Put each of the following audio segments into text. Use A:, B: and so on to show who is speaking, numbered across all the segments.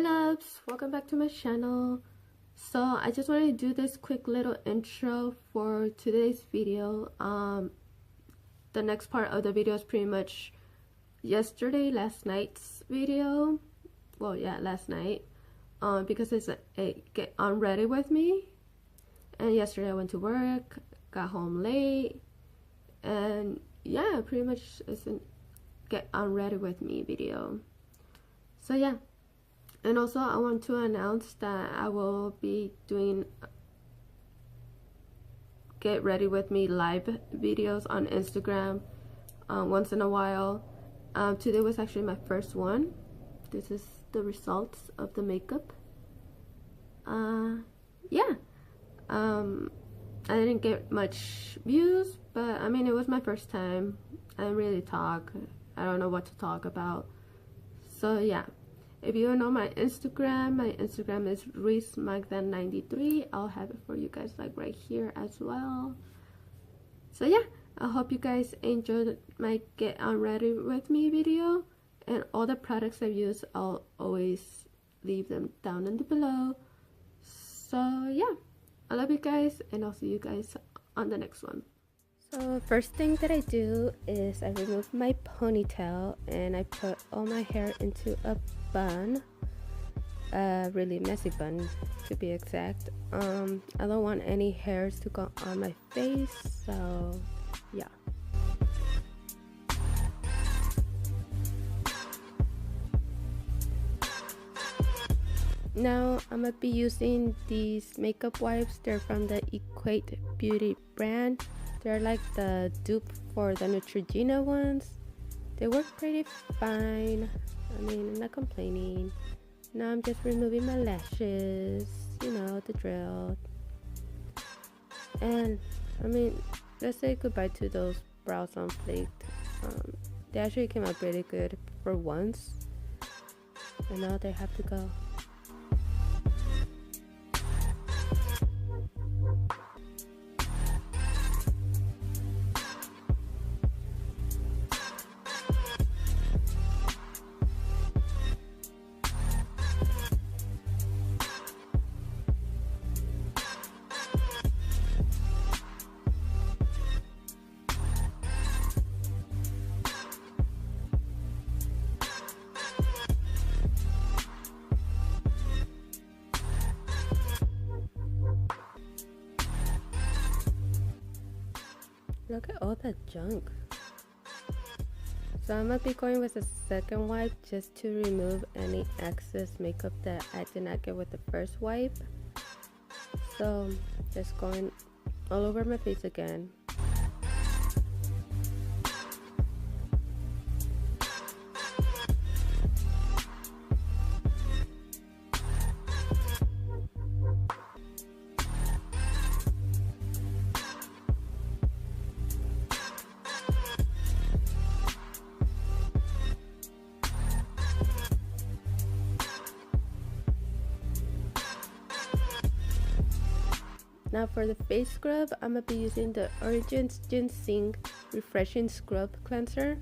A: loves, welcome back to my channel. So I just wanted to do this quick little intro for today's video. The next part of the video is pretty much last night's video. Well, yeah, last night, because it's a get on ready with me. And yesterday I went to work, got home late, and yeah, pretty much it's a get on ready with me video. So yeah. And also I want to announce that I will be doing get ready with me live videos on Instagram once in a while. Today was actually my first one. This is the results of the makeup. Yeah. I didn't get much views, but I mean, it was my first time. I didn't really talk. I don't know what to talk about. So yeah. If you don't know my Instagram is RuizMagda93. I'll have it for you guys like right here as well. So yeah, I hope you guys enjoyed my get on ready with me video, and all the products I've used I'll always leave them down in the below. So yeah, I love you guys, and I'll see you guys on the next one. So first thing that I do is I remove my ponytail and I put all my hair into a bun, a really messy bun to be exact. I don't want any hairs to go on my face, so yeah. Now I'm gonna be using these makeup wipes. They're from the Equate Beauty brand. They're like the dupe for the Neutrogena ones. They work pretty fine. I mean, I'm not complaining. Now I'm just removing my lashes, you know, the drill. And I mean, let's say goodbye to those brows on flaked. They actually came out pretty good for once, and now they have to go. Look at all that junk. So I'm gonna be going with a second wipe just to remove any excess makeup that I did not get with the first wipe. So just going all over my face again. Now for the face scrub, I'm going to be using the Origins Ginseng Refreshing Scrub Cleanser.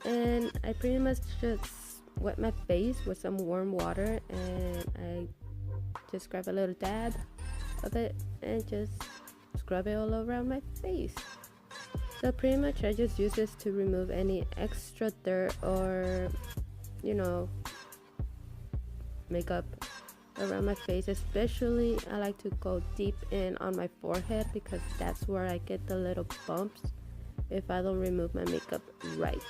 A: And I pretty much just wet my face with some warm water, and I just grab a little dab of it and just scrub it all around my face. So pretty much I just use this to remove any extra dirt or, you know, makeup around my face. Especially I like to go deep in on my forehead because that's where I get the little bumps if I don't remove my makeup right.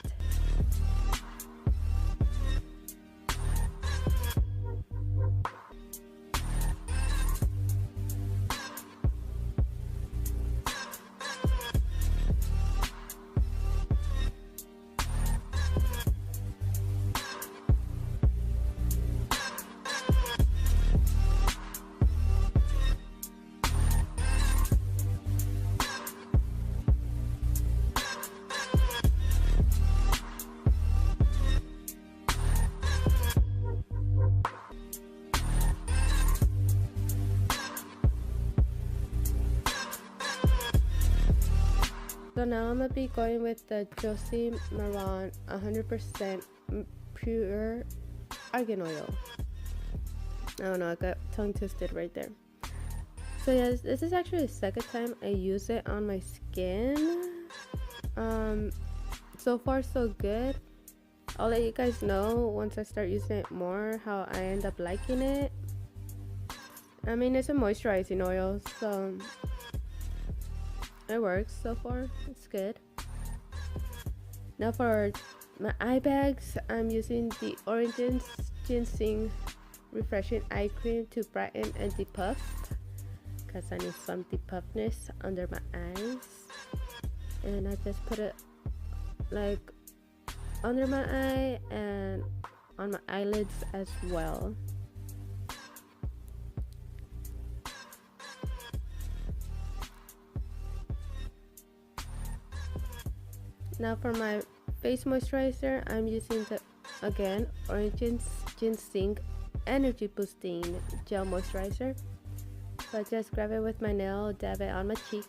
A: So now I'm gonna be going with the Josie Maran 100% pure argan oil. I don't know, I got tongue twisted right there. So yes, this is actually the second time I use it on my skin. So far so good. I'll let you guys know once I start using it more how I end up liking it. I mean, it's a moisturizing oil, so it works so far. It's good. Now for my eye bags, I'm using the Orange Ginseng Refreshing Eye Cream to brighten and depuff, because I need some depuffness under my eyes. And I just put it like under my eye and on my eyelids as well. Now for my face moisturizer, I'm using the, again, Orange Ginseng Energy Boosting Gel Moisturizer. So I just grab it with my nail, dab it on my cheek,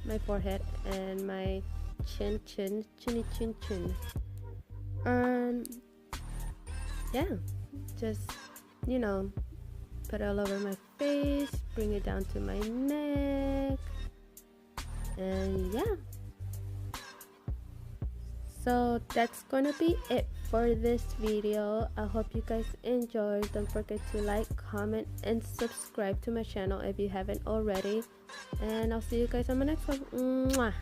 A: my forehead, and my chinny chin. Yeah, just, you know, put it all over my face, bring it down to my neck, and yeah. So that's gonna be it for this video. I hope you guys enjoyed. Don't forget to like, comment, and subscribe to my channel if you haven't already. And I'll see you guys on my next one. Mwah!